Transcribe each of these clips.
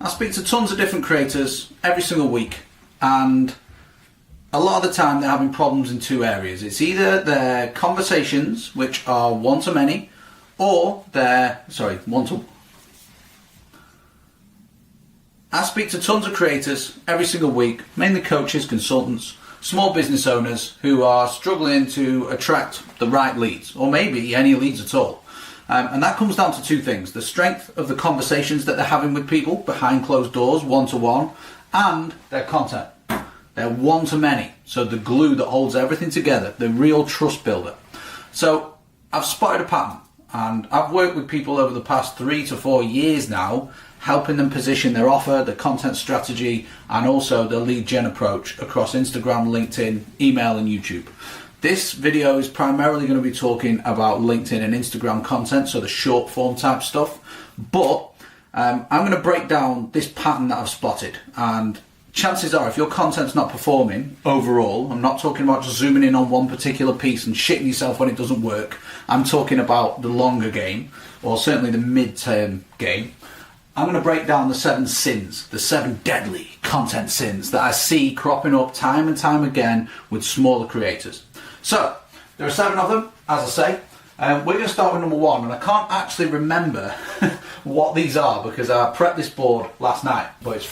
I speak to tons of different creators every single week, and a lot of the time they're having problems in two areas. It's either their conversations, which are one-to-many, or one-to... I speak to tons of creators every single week, mainly coaches, consultants, small business owners who are struggling to attract the right leads, or maybe any leads at all. And that comes down to two things: the strength of the conversations that they're having with people behind closed doors, one-to-one, and their content. They're one-to-many, so the glue that holds everything together, the real trust builder. So I've spotted a pattern, and I've worked with people over the past 3 to 4 years now, helping them position their offer, their content strategy, and also their lead gen approach across Instagram, LinkedIn, email, and YouTube. This video is primarily going to be talking about LinkedIn and Instagram content, so the short form type stuff, but I'm going to break down this pattern that I've spotted. And chances are, if your content's not performing overall, I'm not talking about just zooming in on one particular piece and shitting yourself when it doesn't work. I'm talking about the longer game, or certainly the mid-term game. I'm going to break down the 7 sins, the 7 deadly content sins that I see cropping up time and time again with smaller creators. So, there are 7 of them, as I say. We're going to start with number 1, and I can't actually remember what these are because I prepped this board last night, but it's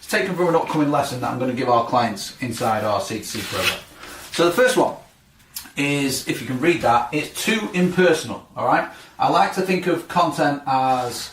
taken from an upcoming lesson that I'm going to give our clients inside our C2C program. So the first one is, if you can read that, it's too impersonal, alright? I like to think of content as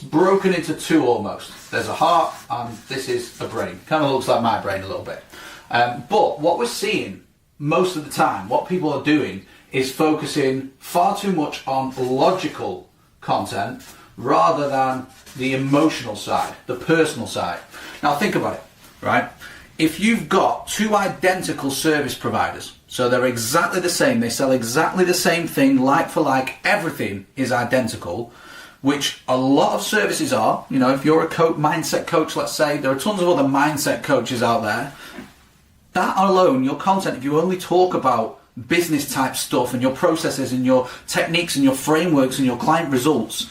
broken into 2 almost. There's a heart and this is a brain. Kind of looks like my brain a little bit. But what we're seeing most of the time, what people are doing is focusing far too much on logical content rather than the emotional side, the personal side. Now think about it, right? If you've got 2 identical service providers, so they're exactly the same, they sell exactly the same thing, like for like, everything is identical, which a lot of services are. You know, if you're a mindset coach, let's say, there are tons of other mindset coaches out there. That alone, your content, if you only talk about business type stuff and your processes and your techniques and your frameworks and your client results,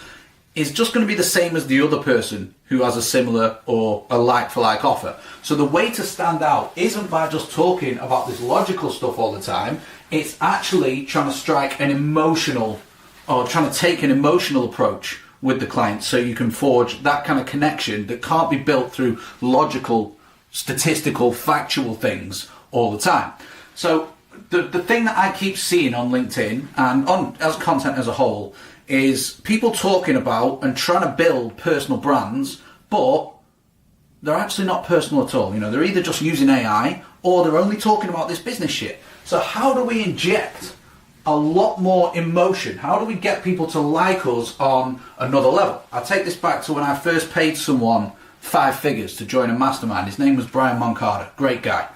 is just going to be the same as the other person who has a similar or a like for like offer. So the way to stand out isn't by just talking about this logical stuff all the time. It's actually trying to strike an emotional, or trying to take an emotional approach with the client, so you can forge that kind of connection that can't be built through logical, statistical, factual things all the time. So the thing that I keep seeing on LinkedIn and on as content as a whole is people talking about and trying to build personal brands, but they're actually not personal at all. You know, they're either just using AI or they're only talking about this business shit. So how do we inject a lot more emotion? How do we get people to like us on another level? I take this back to when I first paid someone 5 figures to join a mastermind. His name was Brian Moncada, great guy.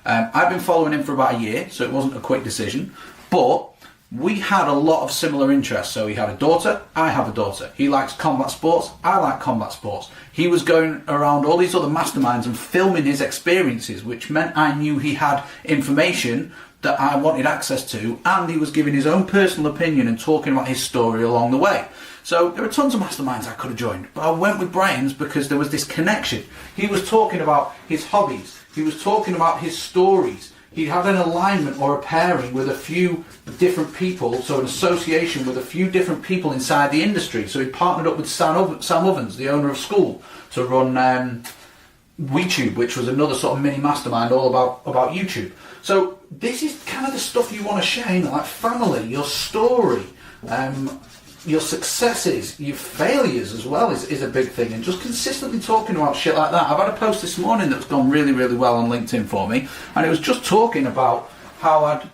I've been following him for about a year, so it wasn't a quick decision, but we had a lot of similar interests. So he had a daughter, I have a daughter. He likes combat sports, I like combat sports. He was going around all these other masterminds and filming his experiences, which meant I knew he had information that I wanted access to, and he was giving his own personal opinion and talking about his story along the way. So there are tons of masterminds I could have joined, but I went with Brian's because there was this connection. He was talking about his hobbies, he was talking about his stories, he had an alignment or a pairing with a few different people, so an association with a few different people inside the industry. So he partnered up with Sam Ovens, the owner of School, to run WeTube, which was another sort of mini mastermind all about YouTube. So this is kind of the stuff you want to share, you know, like family, your story, your successes, your failures as well is a big thing, and just consistently talking about shit like that. I've had a post this morning that's gone really, really well on LinkedIn for me, and it was just talking about how I'd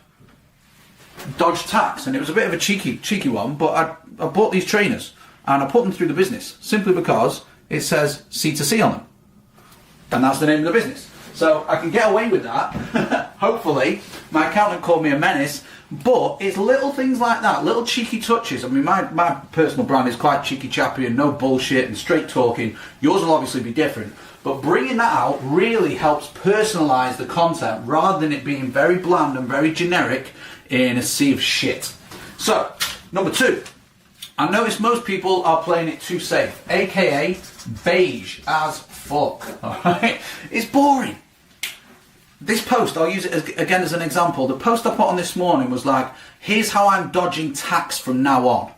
dodged tax, and it was a bit of a cheeky one, but I bought these trainers and I put them through the business simply because it says C2C on them, and that's the name of the business. So I can get away with that. Hopefully, my accountant called me a menace, but it's little things like that, little cheeky touches. I mean, my personal brand is quite cheeky chappy and no bullshit and straight talking. Yours will obviously be different, but bringing that out really helps personalize the content rather than it being very bland and very generic in a sea of shit. So, number 2, I notice most people are playing it too safe, aka beige as fuck. Alright? It's boring. This post, I'll use it again as an example. The post I put on this morning was like, here's how I'm dodging tax from now on.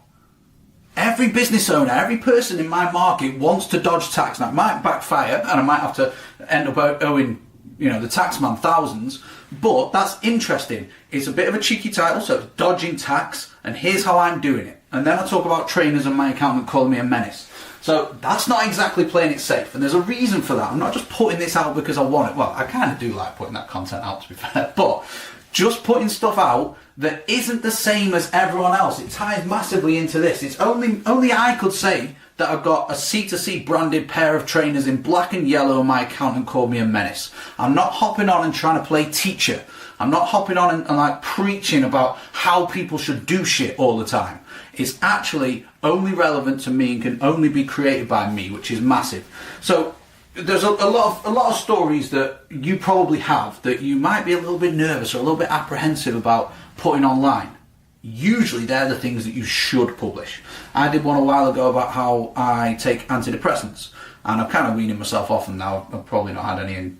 Every business owner, every person in my market wants to dodge tax. Now, it might backfire and I might have to end up owing, the tax man thousands, but that's interesting. It's a bit of a cheeky title, so it's dodging tax, and here's how I'm doing it. And then I talk about trainers and my accountant calling me a menace. So that's not exactly playing it safe, and there's a reason for that. I'm not just putting this out because I want it. Well, I kind of do like putting that content out, to be fair, but just putting stuff out that isn't the same as everyone else. It ties massively into this. It's only I could say that I've got a C2C branded pair of trainers in black and yellow and my accountant called me a menace. I'm not hopping on and trying to play teacher. I'm not hopping on and like preaching about how people should do shit all the time. It's actually only relevant to me and can only be created by me, which is massive. So there's a lot of stories that you probably have that you might be a little bit nervous or a little bit apprehensive about putting online. Usually they're the things that you should publish. I did one a while ago about how I take antidepressants, and I'm kind of weaning myself off them now. I've probably not had any in,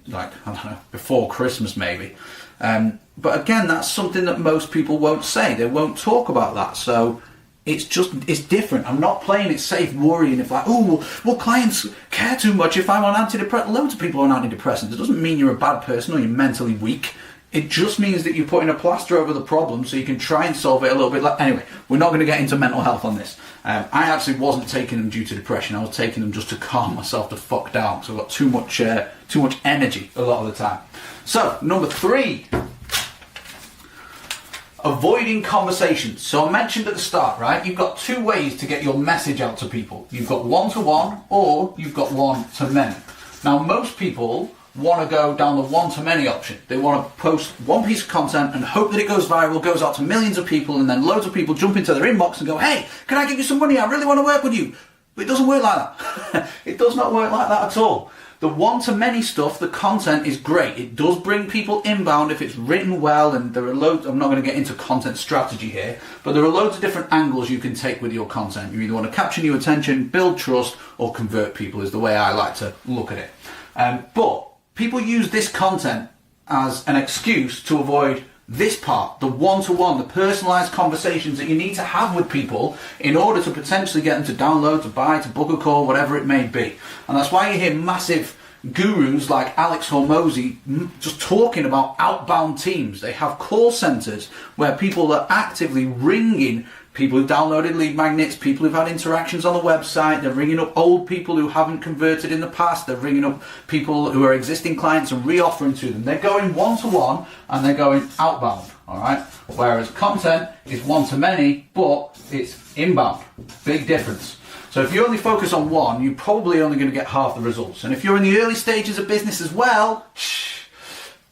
before Christmas maybe. But again, that's something that most people won't say. They won't talk about that. So it's different. I'm not playing it safe, worrying if will clients care too much if I'm on antidepressants? Loads of people are on antidepressants. It doesn't mean you're a bad person or you're mentally weak. It just means that you're putting a plaster over the problem so you can try and solve it a little bit. Anyway, we're not going to get into mental health on this. I actually wasn't taking them due to depression. I was taking them just to calm myself the fuck down. So I've got too much energy a lot of the time. So, number 3. Avoiding conversations. So I mentioned at the start, right? You've got 2 ways to get your message out to people. You've got one-to-one or you've got one-to-many. Now, most people want to go down the one-to-many option. They want to post one piece of content and hope that it goes viral, goes out to millions of people, and then loads of people jump into their inbox and go, hey, can I give you some money? I really want to work with you. But it doesn't work like that. It does not work like that at all. The one-to-many stuff, the content is great. It does bring people inbound if it's written well, and there are loads, I'm not going to get into content strategy here, but there are loads of different angles you can take with your content. You either want to capture new attention, build trust, or convert people is the way I like to look at it. But people use this content as an excuse to avoid this part, the one-to-one, the personalized conversations that you need to have with people in order to potentially get them to download, to buy, to book a call, whatever it may be. And that's why you hear massive gurus like Alex Hormozi just talking about outbound teams. They have call centers where people are actively ringing people who've downloaded lead magnets, people who've had interactions on the website. They're ringing up old people who haven't converted in the past. They're ringing up people who are existing clients and re-offering to them. They're going one-to-one and they're going outbound, all right? Whereas content is one-to-many, but it's inbound. Big difference. So if you only focus on one, you're probably only going to get half the results. And if you're in the early stages of business as well,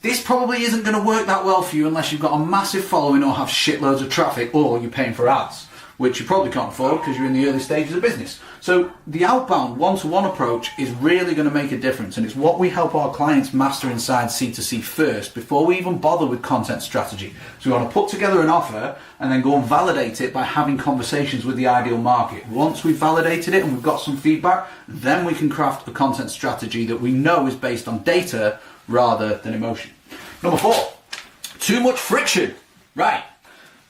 this probably isn't going to work that well for you unless you've got a massive following or have shitloads of traffic or you're paying for ads, which you probably can't afford because you're in the early stages of business. So the outbound one-to-one approach is really going to make a difference, and it's what we help our clients master inside C2C first before we even bother with content strategy. So we want to put together an offer and then go and validate it by having conversations with the ideal market. Once we've validated it and we've got some feedback, then we can craft a content strategy that we know is based on data rather than emotion. Number 4, too much friction. Right,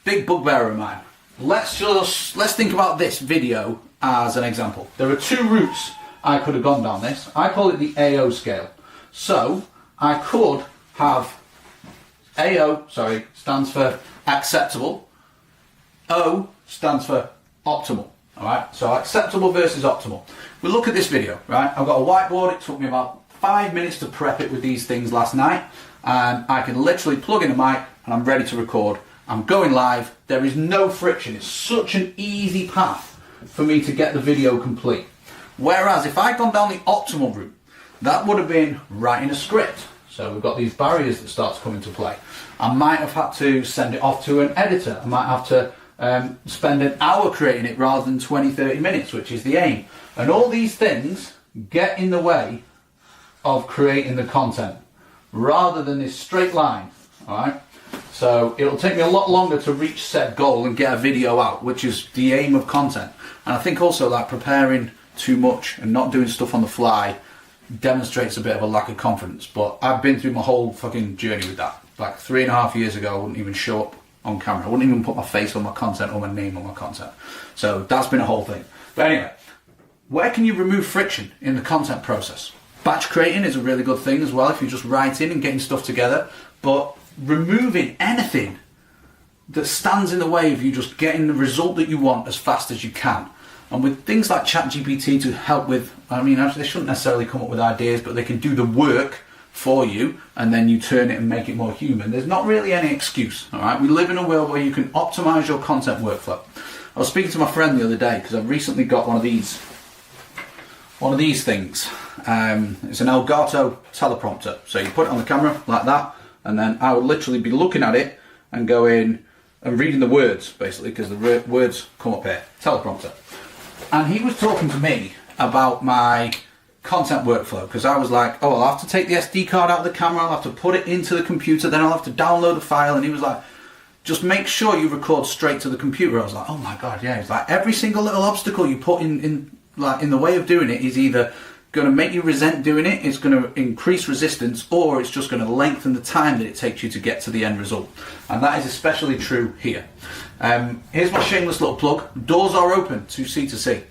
big bugbear of mine. Let's think about this video as an example. There are 2 routes I could have gone down this. I call it the AO scale. So I could have stands for acceptable. O stands for optimal. All right, so acceptable versus optimal. We look at this video, right? I've got a whiteboard. It took me about 5 minutes to prep it with these things last night, and I can literally plug in a mic and I'm ready to record. I'm going live. There is no friction. It's such an easy path for me to get the video complete. Whereas if I'd gone down the optimal route, that would have been writing a script. So we've got these barriers that start to come into play. I might have had to send it off to an editor. I might have to spend an hour creating it rather than 20-30 minutes, which is the aim. And all these things get in the way of creating the content rather than this straight line. All right. So it'll take me a lot longer to reach said goal and get a video out, which is the aim of content. And I think also like preparing too much and not doing stuff on the fly demonstrates a bit of a lack of confidence. But I've been through my whole fucking journey with that. Like 3.5 years ago, I wouldn't even show up on camera. I wouldn't even put my face on my content or my name on my content. So that's been a whole thing. But anyway, where can you remove friction in the content process? Batch creating is a really good thing as well if you're just writing and getting stuff together. But removing anything that stands in the way of you just getting the result that you want as fast as you can. And with things like ChatGPT to help with, I mean, they shouldn't necessarily come up with ideas, but they can do the work for you, and then you turn it and make it more human. There's not really any excuse, all right? We live in a world where you can optimize your content workflow. I was speaking to my friend the other day because I've recently got one of these things. It's an Elgato teleprompter. So you put it on the camera like that, and then I would literally be looking at it and going and reading the words, basically, because the words come up here. Teleprompter. And he was talking to me about my content workflow, because I was like, oh, I'll have to take the SD card out of the camera, I'll have to put it into the computer, then I'll have to download the file. And he was like, just make sure you record straight to the computer. I was like, oh my God, yeah. He's like, every single little obstacle you put in the way of doing it is either going to make you resent doing it, it's going to increase resistance, or it's just going to lengthen the time that it takes you to get to the end result. And that is especially true here. Here's my shameless little plug. Doors are open to C2C.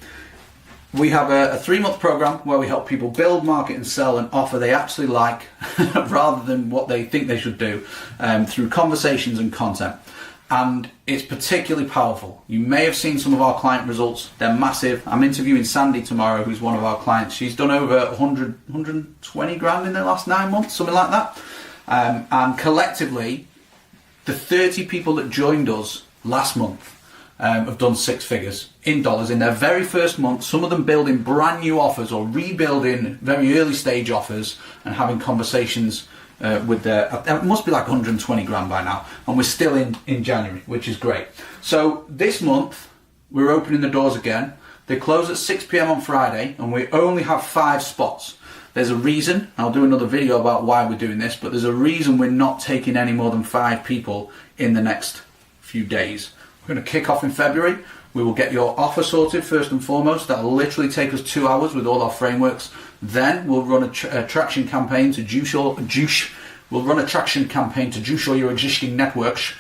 We have a 3-month program where we help people build, market and sell an offer they actually like rather than what they think they should do, through conversations and content. And it's particularly powerful. You may have seen some of our client results. They're massive. I'm interviewing Sandy tomorrow, who's one of our clients. She's done over 120 grand in the last 9 months, something like that. And collectively, the 30 people that joined us last month have done 6 figures in dollars in their very first month. Some of them building brand new offers or rebuilding very early stage offers and having conversations with their, it must be like 120 grand by now, and we're still in January, which is great. So this month we're opening the doors again. They close at 6 p.m. on Friday, and we only have 5 spots. There's a reason. I'll do another video about why we're doing this, but there's a reason we're not taking any more than 5 people in the next few days. We're going to kick off in February. We will get your offer sorted first and foremost. That'll literally take us 2 hours with all our frameworks. Then we'll run a traction campaign to juice your existing networks.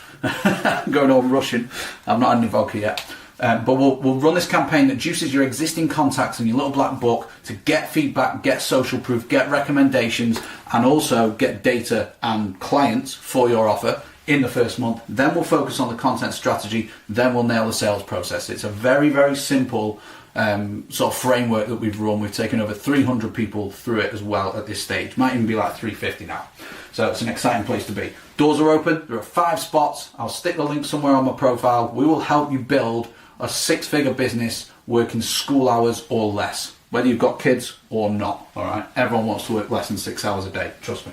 Going all Russian. I'm not on Nivoca yet. But we'll run this campaign that juices your existing contacts in your little black book to get feedback, get social proof, get recommendations, and also get data and clients for your offer in the first month. Then we'll focus on the content strategy. Then we'll nail the sales process. It's a very, very simple sort of framework that we've run. We've taken over 300 people through it as well at this stage. Might even be like 350 now. So it's an exciting place to be. Doors are open. There are 5 spots. I'll stick the link somewhere on my profile. We will help you build a 6-figure business working school hours or less, whether you've got kids or not. All right, everyone wants to work less than 6 hours a day, trust me.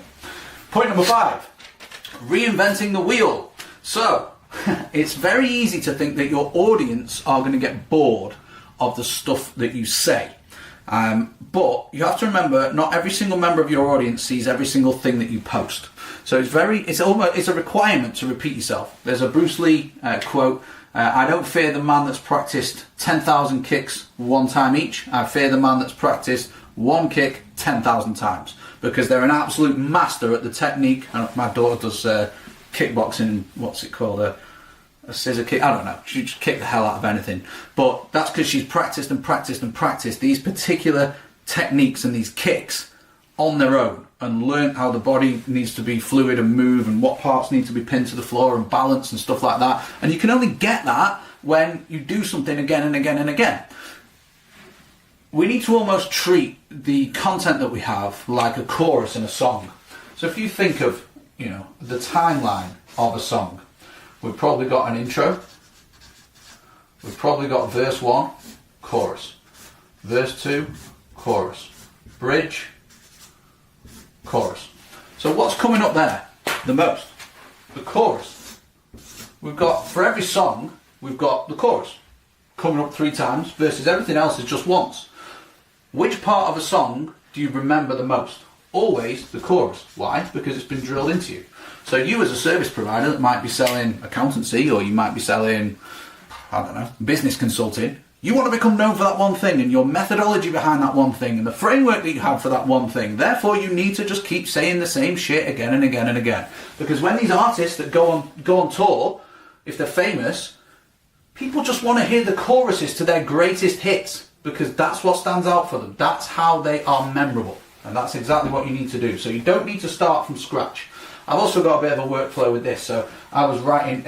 Point number 5, reinventing the wheel. So it's very easy to think that your audience are going to get bored of the stuff that you say, but you have to remember, not every single member of your audience sees every single thing that you post. So it's a requirement to repeat yourself. There's a Bruce Lee quote. I don't fear the man that's practiced 10,000 kicks 1 time each. I fear the man that's practiced 1 kick 10,000 times, because they're an absolute master at the technique. And my daughter does kickboxing. What's it called? A scissor kick? I don't know. She just kick the hell out of anything. But that's because she's practiced and practiced and practiced these particular techniques and these kicks on their own, and learn how the body needs to be fluid and move, and what parts need to be pinned to the floor and balance and stuff like that. And you can only get that when you do something again and again and again. We need to almost treat the content that we have like a chorus in a song. So if you think of, the timeline of a song, we've probably got an intro, we've probably got verse 1, chorus, verse 2, chorus, bridge, chorus. So what's coming up there the most? The chorus. We've got, for every song, we've got the chorus coming up 3 times versus everything else is just once. Which part of a song do you remember the most? always the chorus. Why? Because it's been drilled into you. So you as a service provider that might be selling accountancy, or you might be selling, I don't know, business consulting, you want to become known for that one thing and your methodology behind that one thing and the framework that you have for that one thing. Therefore, you need to just keep saying the same shit again and again and again. Because when these artists that go on tour, if they're famous, people just want to hear the choruses to their greatest hits, because that's what stands out for them. That's how they are memorable. And that's exactly what you need to do. So you don't need to start from scratch. I've also got a bit of a workflow with this. So I was writing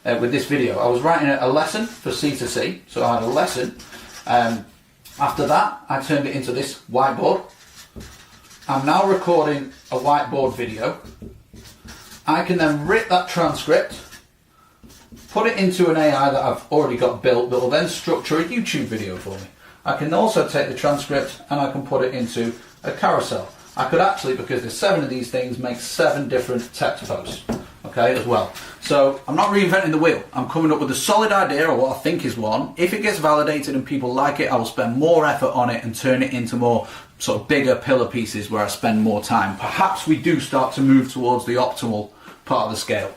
with this video, I was writing a lesson for C2C. So I had a lesson. After that, I turned it into this whiteboard. I'm now recording a whiteboard video. I can then rip that transcript, put it into an AI that I've already got built that will then structure a YouTube video for me. I can also take the transcript and I can put it into a carousel. I could actually, because there's 7 of these things, make 7 different text posts, okay, as well. So I'm not reinventing the wheel. I'm coming up with a solid idea, or what I think is one. If it gets validated and people like it, I will spend more effort on it and turn it into more sort of bigger pillar pieces where I spend more time. Perhaps we do start to move towards the optimal part of the scale.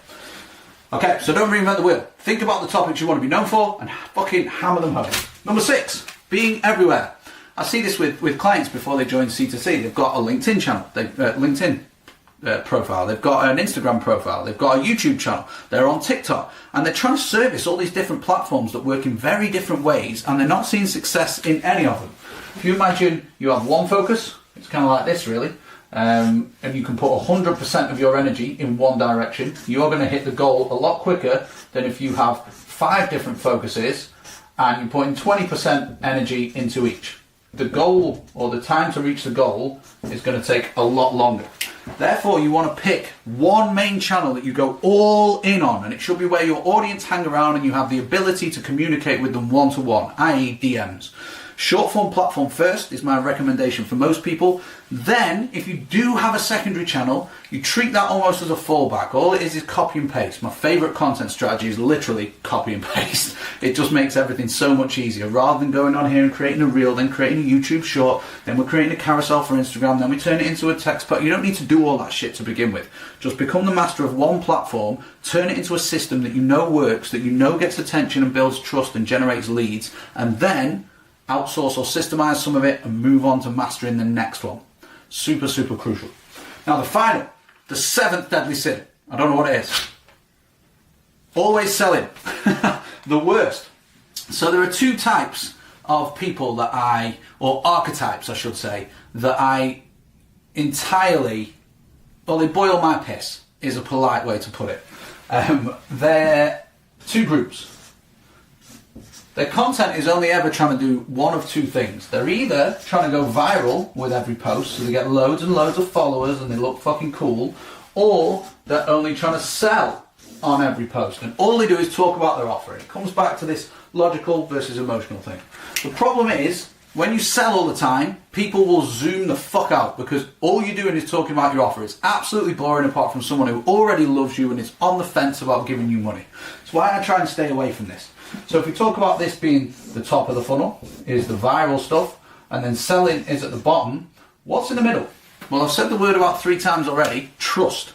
Okay, so don't reinvent the wheel. Think about the topics you want to be known for and fucking hammer them home. Number 6, being everywhere. I see this with clients before they join C2C. They've got a LinkedIn channel, LinkedIn profile. They've got an Instagram profile. They've got a YouTube channel. They're on TikTok. And they're trying to service all these different platforms that work in very different ways, and they're not seeing success in any of them. If you imagine you have one focus, it's kind of like this really, and you can put 100% of your energy in one direction, you're going to hit the goal a lot quicker than if you have 5 different focuses and you're putting 20% energy into each. The goal, or the time to reach the goal, is going to take a lot longer. Therefore, you want to pick one main channel that you go all in on, and it should be where your audience hang around and you have the ability to communicate with them one-to-one, i.e. DMs. Short form platform first is my recommendation for most people. Then, if you do have a secondary channel, you treat that almost as a fallback. All it is copy and paste. My favorite content strategy is literally copy and paste. It just makes everything so much easier. Rather than going on here and creating a reel, then creating a YouTube short, then we're creating a carousel for Instagram, then we turn it into a text post. You don't need to do all that shit to begin with. Just become the master of one platform, turn it into a system that you know works, that you know gets attention and builds trust and generates leads, and then outsource or systemize some of it and move on to mastering the next one. Super, super crucial. Now the 7th deadly sin. I don't know what it is. Always selling. The worst. So there are 2 types of people that or archetypes I should say, that I entirely, well, they boil my piss, is a polite way to put it. They're 2 groups. Their content is only ever trying to do one of 2 things. They're either trying to go viral with every post, so they get loads and loads of followers and they look fucking cool, or they're only trying to sell on every post, and all they do is talk about their offer. It comes back to this logical versus emotional thing. The problem is, when you sell all the time, people will zoom the fuck out, because all you're doing is talking about your offer. It's absolutely boring apart from someone who already loves you and is on the fence about giving you money. That's why I try and stay away from this. So if we talk about this being the top of the funnel, is the viral stuff, and then selling is at the bottom, what's in the middle? Well, I've said the word about 3 times already, trust.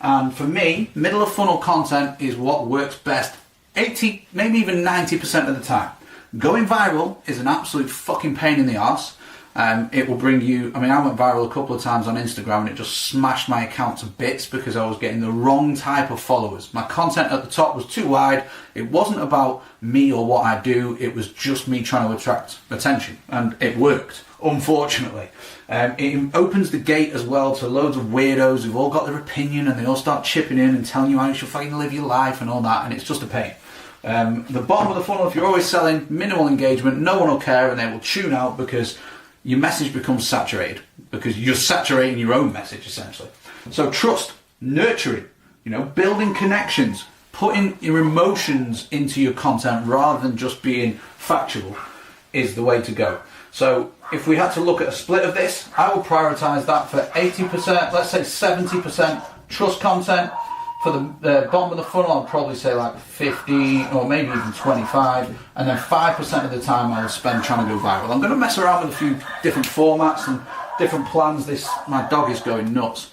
And for me, middle of funnel content is what works best 80, maybe even 90% of the time. Going viral is an absolute fucking pain in the arse. It will bring you, I went viral a couple of times on Instagram and it just smashed my account to bits because I was getting the wrong type of followers. My content at the top was too wide. It wasn't about me or what I do. It was just me trying to attract attention, and it worked, unfortunately. It opens the gate as well to loads of weirdos who've all got their opinion and they all start chipping in and telling you how you should fucking live your life and all that, and it's just a pain. The bottom of the funnel, if you're always selling, minimal engagement, no one will care and they will tune out because your message becomes saturated, because you're saturating your own message essentially. So trust, nurturing, building connections, putting your emotions into your content rather than just being factual is the way to go. So if we had to look at a split of this, I would prioritize that for 80%, let's say 70% trust content. For the bottom of the funnel, I'd probably say like 50 or maybe even 25, and then 5% of the time I'll spend trying to go viral. I'm going to mess around with a few different formats and different plans. My dog is going nuts.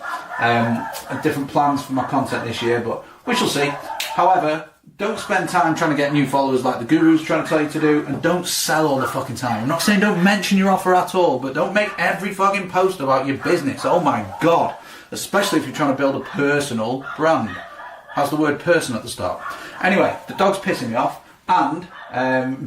Different plans for my content this year, but we shall see. However, don't spend time trying to get new followers like the guru's trying to tell you to do, and don't sell all the fucking time. I'm not saying don't mention your offer at all, but don't make every fucking post about your business. Oh my god. Especially if you're trying to build a personal brand. Has the word person at the start. Anyway, the dog's pissing me off, and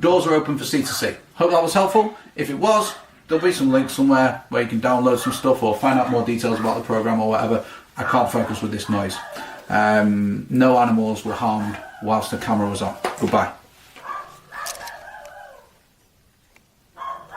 doors are open for C2C. Hope that was helpful. If it was, there'll be some links somewhere where you can download some stuff or find out more details about the program or whatever. I can't focus with this noise. No animals were harmed whilst the camera was on. Goodbye.